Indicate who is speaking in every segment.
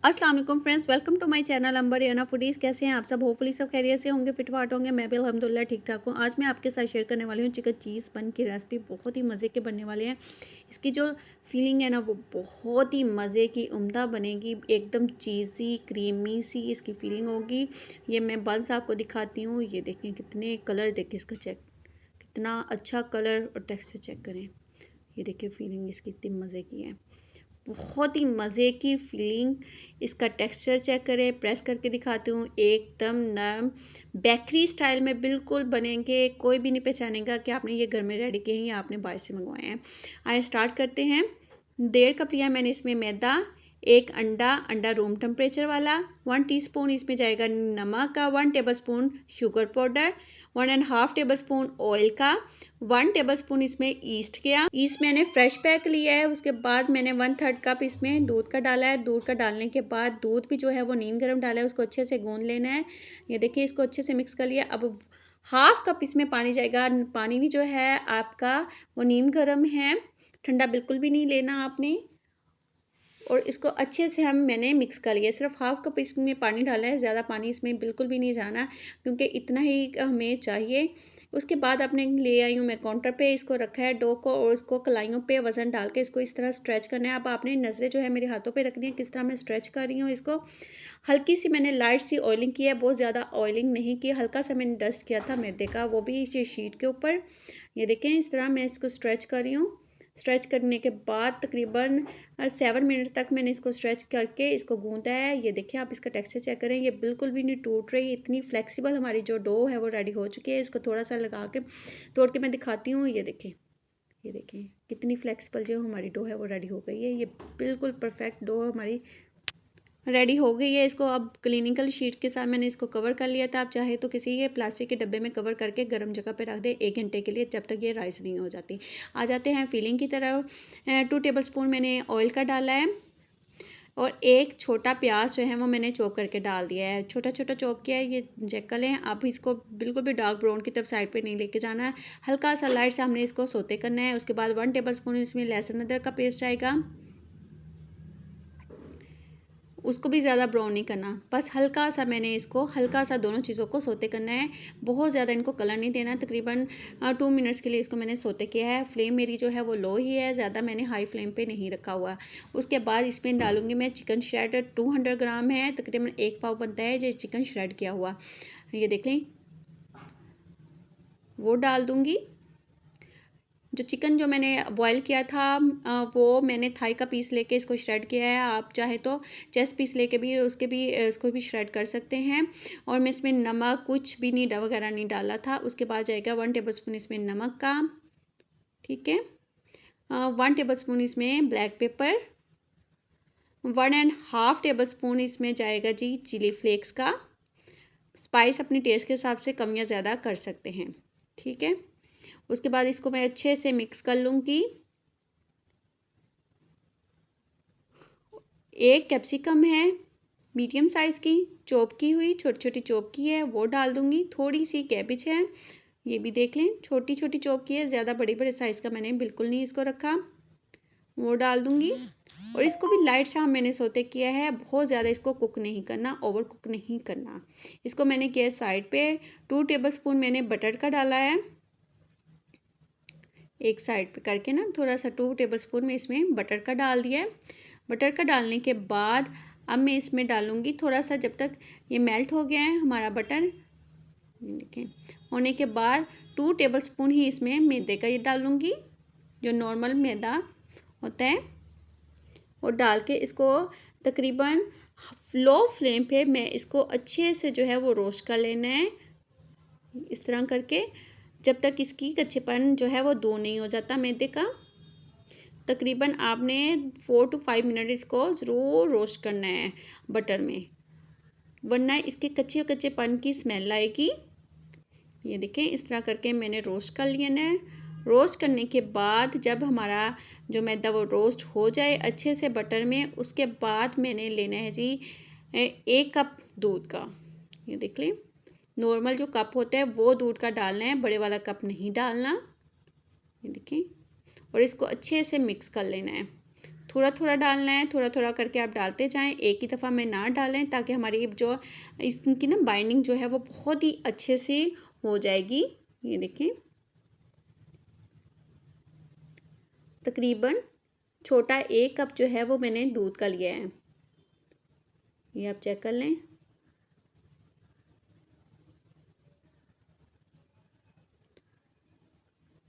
Speaker 1: अस्सलाम वालेकुम friends, welcome to my channel Ambariyana foodies. कैसे हैं आप सब? होपफुली सब खैरियत से होंगे, फिट फाट होंगे। मैं भी अल्हम्दुलिल्लाह ठीक ठाक हूँ। आज मैं आपके साथ शेयर करने वाली हूँ चिकन चीज़ बन की रेसिपी। बहुत ही मज़े के बनने वाले हैं। इसकी जो फीलिंग है ना, वो बहुत ही मज़े की उम्दा बनेगी। एकदम चीज़ी क्रीमी सी इसकी फीलिंग होगी। ये मैं बंस आपको दिखाती हूँ। ये देखें कितने कलर, देखें इसका चेक, कितना अच्छा कलर और टेक्सचर चेक करें। ये देखिए फीलिंग इसकी कितनी मज़े की है, बहुत ही मज़े की फीलिंग। इसका टेक्सचर चेक करें, प्रेस करके दिखाती हूँ, एकदम नरम बेकरी स्टाइल में बिल्कुल बनेंगे। कोई भी नहीं पहचानेगा कि आपने ये घर में रेडी किए हैं या आपने बाहर से मंगवाए हैं। आइए स्टार्ट करते हैं। 1.5 कप लिया मैंने इसमें मैदा, 1 अंडा, अंडा रूम टेम्परेचर वाला, 1 टीस्पून इसमें जाएगा नमक का, 1 tablespoon sugar powder, 1.5 tablespoon oil का, 1 टेबलस्पून इसमें ईस्ट गया। ईस्ट मैंने फ्रेश पैक लिया है। उसके बाद मैंने 1/3 कप इसमें दूध का डाला है। दूध का डालने के बाद दूध भी जो है वो नीम गर्म डाला है, उसको अच्छे से गूंद लेना है। ये देखिए इसको अच्छे से मिक्स कर लिया। अब 1/2 कप इसमें पानी जाएगा। पानी भी जो है आपका वो नीम गर्म है, ठंडा बिल्कुल भी नहीं लेना आपने। और इसको अच्छे से मैंने मिक्स कर लिया। सिर्फ 1/2 कप इसमें पानी डाला है, ज़्यादा पानी इसमें बिल्कुल भी नहीं जाना, क्योंकि इतना ही हमें चाहिए। उसके बाद अपने ले आई हूँ मैं काउंटर पे, इसको रखा है डो को, और इसको कलाइयों पे वज़न डाल के इसको इस तरह स्ट्रेच करना है। अब आपने नज़रें जो है मेरे हाथों पे रखनी है, किस तरह मैं स्ट्रेच कर रही हूँ इसको। हल्की सी मैंने लाइट सी ऑयलिंग की है, बहुत ज़्यादा ऑयलिंग नहीं की। हल्का सा मैंने डस्ट किया था मैदे का, वो भी ये शीट के ऊपर। ये देखें इस तरह मैं इसको स्ट्रेच कर रही हूँ। स्ट्रेच करने के बाद तकरीबन 7 मिनट तक मैंने इसको स्ट्रेच करके इसको गूंदा है। ये देखिए आप इसका टेक्सचर चेक करें, ये बिल्कुल भी नहीं टूट रही, इतनी फ्लेक्सिबल हमारी जो डो है वो रेडी हो चुकी है। इसको थोड़ा सा लगा के तोड़ के मैं दिखाती हूँ। ये देखें, ये देखें कितनी फ्लेक्सिबल जो हमारी डो है वो रेडी हो गई है। ये बिल्कुल परफेक्ट डो हमारी रेडी हो गई है। इसको अब क्लिनिकल शीट के साथ मैंने इसको कवर कर लिया था। आप चाहे तो किसी के प्लास्टिक के डब्बे में कवर करके गर्म जगह पे रख दें 1 घंटे के लिए, जब तक ये राइस नहीं हो जाती। आ जाते हैं फीलिंग की तरफ। 2 टेबलस्पून मैंने ऑयल का डाला है, और एक छोटा प्याज जो है वो मैंने चॉप करके डाल दिया है, छोटा छोटा चॉप किया है। ये चेक कर लें आप, इसको बिल्कुल भी डार्क ब्राउन की तरफ साइड पे नहीं लेके जाना है, हल्का सा लाइट से हमने इसको सोते करना है। उसके बाद 1 टेबलस्पून इसमें लहसुन अदरक का पेस्ट आएगा, उसको भी ज़्यादा ब्राउन नहीं करना, बस हल्का सा मैंने इसको हल्का सा दोनों चीज़ों को सोते करना है। बहुत ज़्यादा इनको कलर नहीं देना। तकरीबन 2 मिनट्स के लिए इसको मैंने सोते किया है। फ्लेम मेरी जो है वो लो ही है, ज़्यादा मैंने हाई फ्लेम पे नहीं रखा हुआ। उसके बाद इसमें डालूंगी मैं चिकन श्रेड, 200 ग्राम है, तकरीबन 1 पाव बनता है जो चिकन श्रेड किया हुआ। ये देख लें, वो डाल दूँगी। जो चिकन जो मैंने बॉईल किया था, वो मैंने थाई का पीस लेके इसको श्रेड किया है। आप चाहे तो चेस्ट पीस लेके भी उसको भी श्रेड कर सकते हैं। और मैं इसमें नमक कुछ भी नहीं वगैरह नहीं डाला था। उसके बाद जाएगा 1 टेबलस्पून इसमें नमक का, ठीक है। 1 टेबलस्पून इसमें ब्लैक पेपर, 1.5 टेबलस्पून इसमें जाएगा जी चिली फ्लेक्स का। स्पाइस अपने टेस्ट के हिसाब से कम या ज़्यादा कर सकते हैं, ठीक है। उसके बाद इसको मैं अच्छे से मिक्स कर लूँगी। 1 कैप्सिकम है मीडियम साइज़ की, चॉप की हुई, छोटी छोटी चॉप की है, वो डाल दूँगी। थोड़ी सी कैबिज है, ये भी देख लें, छोटी छोटी चॉप की है, ज़्यादा बड़े बड़े साइज़ का मैंने बिल्कुल नहीं इसको रखा, वो डाल दूँगी। और इसको भी लाइट सा मैंने सोते किया है, बहुत ज़्यादा इसको कुक नहीं करना, ओवर कुक नहीं करना। इसको मैंने किया साइड पे। 2 टेबलस्पून मैंने बटर का डाला है, एक साइड पे करके ना थोड़ा सा 2 टेबलस्पून में इसमें बटर का डाल दिया है। बटर का डालने के बाद अब मैं इसमें डालूँगी थोड़ा सा, जब तक ये मेल्ट हो गया है हमारा बटर, ये देखें होने के बाद 2 टेबलस्पून ही इसमें मैदे का ये डालूँगी, जो नॉर्मल मैदा होता है, और डाल के इसको तकरीबन लो फ्लेम पे मैं इसको अच्छे से जो है वो रोस्ट कर लेना है, इस तरह करके, जब तक इसकी कच्चेपन जो है वो दूर नहीं हो जाता मैदे का। तकरीबन आपने 4 to 5 मिनट इसको ज़रूर रोस्ट करना है बटर में, वरना इसके कच्चे कच्चेपन की स्मेल आएगी। ये देखें इस तरह करके मैंने रोस्ट कर लिया ना। रोस्ट करने के बाद जब हमारा जो मैदा वो रोस्ट हो जाए अच्छे से बटर में, उसके बाद मैंने लेना है जी 1 कप दूध का। ये देख लें, नॉर्मल जो कप होता है वो दूध का डालना है, बड़े वाला कप नहीं डालना। ये देखें, और इसको अच्छे से मिक्स कर लेना है। थोड़ा थोड़ा डालना है, थोड़ा थोड़ा करके आप डालते जाएं, एक ही दफ़ा में ना डालें, ताकि हमारी जो इसकी ना बाइंडिंग जो है वो बहुत ही अच्छे से हो जाएगी। ये देखें, तकरीबन छोटा 1 कप जो है वो मैंने दूध का लिया है, ये आप चेक कर लें।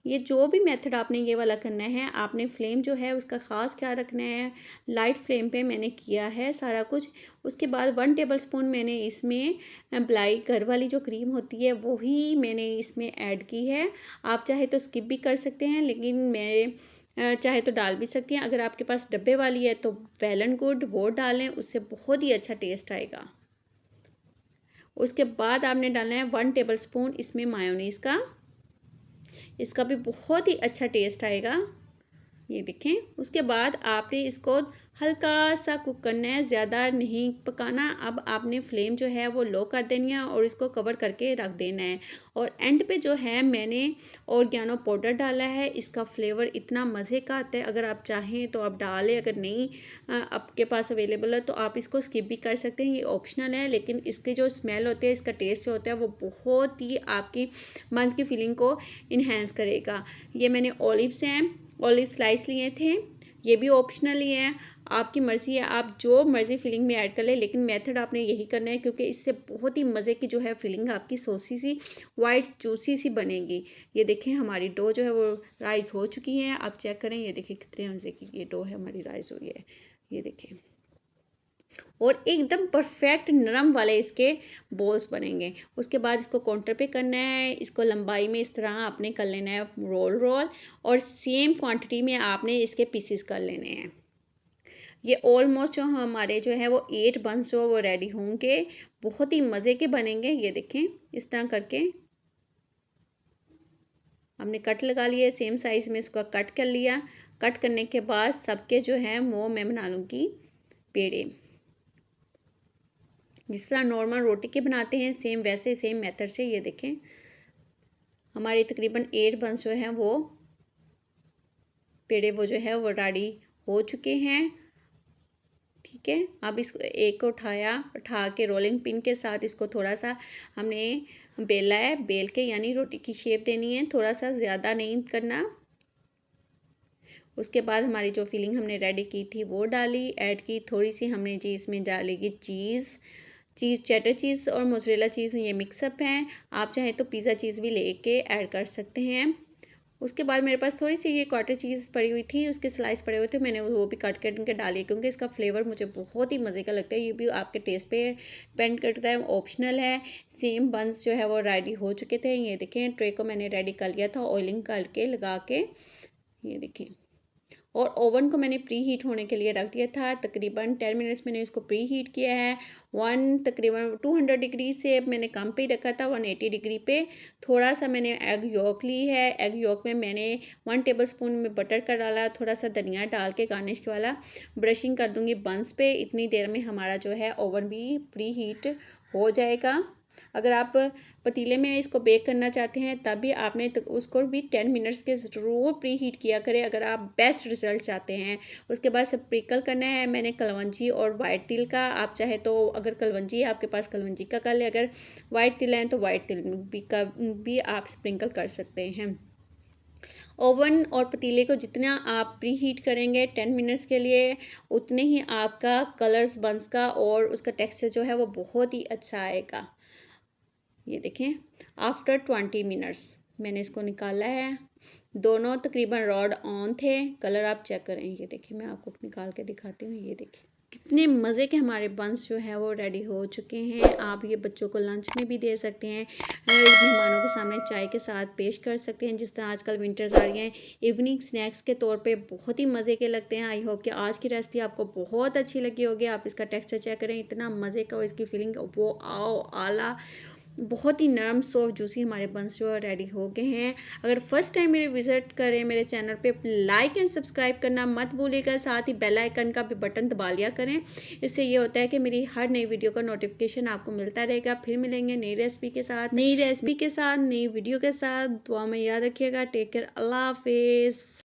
Speaker 1: ये जो भी मेथड आपने ये वाला करना है, आपने फ्लेम जो है उसका ख़ास ख्याल रखना है। लाइट फ्लेम पे मैंने किया है सारा कुछ। उसके बाद 1 टेबलस्पून मैंने इसमें मलाई घर वाली जो क्रीम होती है वही मैंने इसमें ऐड की है। आप चाहे तो स्किप भी कर सकते हैं, लेकिन मैं चाहे तो डाल भी सकती हैं। अगर आपके पास डब्बे वाली है तो वेल एंड गुड, वो डालें, उससे बहुत ही अच्छा टेस्ट आएगा। उसके बाद आपने डालना है 1 टेबलस्पून इसमें मायोनीज़ का, इसका भी बहुत ही अच्छा टेस्ट आएगा। ये देखें, उसके बाद आपने इसको हल्का सा कुक करना है, ज़्यादा नहीं पकाना। अब आपने फ्लेम जो है वो लो कर देनी है और इसको कवर करके रख देना है। और एंड पे जो है मैंने ऑरिगेनो पाउडर डाला है, इसका फ्लेवर इतना मज़े का आता है। अगर आप चाहें तो आप डालें, अगर नहीं आपके पास अवेलेबल है तो आप इसको स्किप भी कर सकते हैं, ये ऑप्शनल है। लेकिन इसके जो स्मेल होते हैं, इसका टेस्ट जो होता है वो बहुत ही आपकी मंच की फीलिंग को इन्हेंस करेगा। ये मैंने ऑलिव्स हैं, ऑलिव स्लाइस लिए थे, ये भी ऑप्शनल ही है, आपकी मर्ज़ी है, आप जो मर्ज़ी फिलिंग में ऐड कर लें। लेकिन मेथड आपने यही करना है, क्योंकि इससे बहुत ही मज़े की जो है फिलिंग आपकी सॉसी सी वाइट जूसी सी बनेगी। ये देखें, हमारी डो जो है वो राइस हो चुकी है, आप चेक करें। ये देखिए कितने मज़े की ये डो है, हमारी राइस हुई है, ये देखें। और एकदम परफेक्ट नरम वाले इसके बॉल्स बनेंगे। उसके बाद इसको काउंटर पे करना है, इसको लंबाई में इस तरह आपने कर लेना है रोल रोल, और सेम क्वांटिटी में आपने इसके पीसेस कर लेने हैं। ये ऑलमोस्ट जो हमारे जो है वो 8 बंस जो वो रेडी होंगे, बहुत ही मज़े के बनेंगे। ये देखें, इस तरह करके हमने कट लगा लिया, सेम साइज़ में इसको कट कर लिया। कट करने के बाद सबके जो है वो मैं बना लूँगी पेड़े, जिस तरह नॉर्मल रोटी के बनाते हैं, सेम वैसे सेम मेथड से। ये देखें, हमारे तकरीबन 8 बंस जो हैं वो पेड़े वो जो है वो रेडी हो चुके हैं। ठीक है, अब इसको एक को उठा के रोलिंग पिन के साथ इसको थोड़ा सा हमने बेला है, बेल के यानी रोटी की शेप देनी है, थोड़ा सा ज़्यादा नहीं करना। उसके बाद हमारी जो फिलिंग हमने रेडी की थी वो डाली, ऐड की, थोड़ी सी हमने जी इसमें डालेगी चीज़ चेडर चीज़ और मोज़रेला चीज़, ये मिक्सअप हैं। आप चाहें तो पिज़्ज़ा चीज़ भी लेके ऐड कर सकते हैं। उसके बाद मेरे पास थोड़ी सी ये क्वार्टर चीज़ पड़ी हुई थी, उसके स्लाइस पड़े हुए थे, मैंने वो भी कट करके डाली, क्योंकि इसका फ्लेवर मुझे बहुत ही मज़े का लगता है। ये भी आपके टेस्ट पे डिपेंड करता है, ऑप्शनल है। सेम बंस जो है वो रेडी हो चुके थे। ये देखें, ट्रे को मैंने रेडी कर लिया था ऑयलिंग करके लगा के, ये देखें। और ओवन को मैंने प्री हीट होने के लिए रख दिया था, तकरीबन 10 मिनट्स मैंने इसको प्री हीट किया है। तकरीबन 200 डिग्री से मैंने कम पे ही रखा था, 180 डिग्री पे। थोड़ा सा मैंने एग योक ली है, एग योक में मैंने 1 टेबलस्पून में बटर का डाला, थोड़ा सा धनिया डाल के गार्निश वाला ब्रशिंग कर दूँगी बंस पे। इतनी देर में हमारा जो है ओवन भी प्री हीट हो जाएगा। अगर आप पतीले में इसको बेक करना चाहते हैं तब भी आपने उसको भी 10 मिनट्स के ज़रूर प्री हीट किया करें, अगर आप बेस्ट रिज़ल्ट चाहते हैं। उसके बाद स्प्रिंकल करना है मैंने कलवंजी और वाइट तिल का। आप चाहे तो अगर कलवंजी है आपके पास कलवंजी का कर ले, अगर वाइट तिल है तो वाइट तिल भी आप स्प्रिंकल कर सकते हैं। ओवन और पतीले को जितना आप प्री हीट करेंगे 10 मिनट्स के लिए, उतने ही आपका कलर्स बंस का और उसका टेक्सचर जो है वो बहुत ही अच्छा आएगा। ये देखें, आफ्टर 20 मिनट्स मैंने इसको निकाला है। दोनों तकरीबन रॉड ऑन थे, कलर आप चेक करें। ये देखिए, मैं आपको निकाल के दिखाती हूँ। ये देखिए कितने मज़े के हमारे बंस जो है वो रेडी हो चुके हैं। आप ये बच्चों को लंच में भी दे सकते हैं, मेहमानों के सामने चाय के साथ पेश कर सकते हैं। जिस तरह आजकल विंटर्स आ रही हैं, इवनिंग स्नैक्स के तौर पे बहुत ही मज़े के लगते हैं। आई होप कि आज की रेसिपी आपको बहुत अच्छी लगी होगी। आप इसका टेक्सचर चेक करें, इतना मज़े का, इसकी फीलिंग वो आओ आला, बहुत ही नरम सॉफ्ट जूसी हमारे बंस जो रेडी हो गए हैं। अगर फर्स्ट टाइम मेरे विज़िट करें मेरे चैनल पे, लाइक एंड सब्सक्राइब करना मत भूलिएगा, साथ ही बेल आइकन का भी बटन दबा लिया करें। इससे ये होता है कि मेरी हर नई वीडियो का नोटिफिकेशन आपको मिलता रहेगा। फिर मिलेंगे नई रेसिपी के साथ, नई वीडियो के साथ। दुआ में याद रखिएगा। टेक केयर, अल्लाह हाफिज़।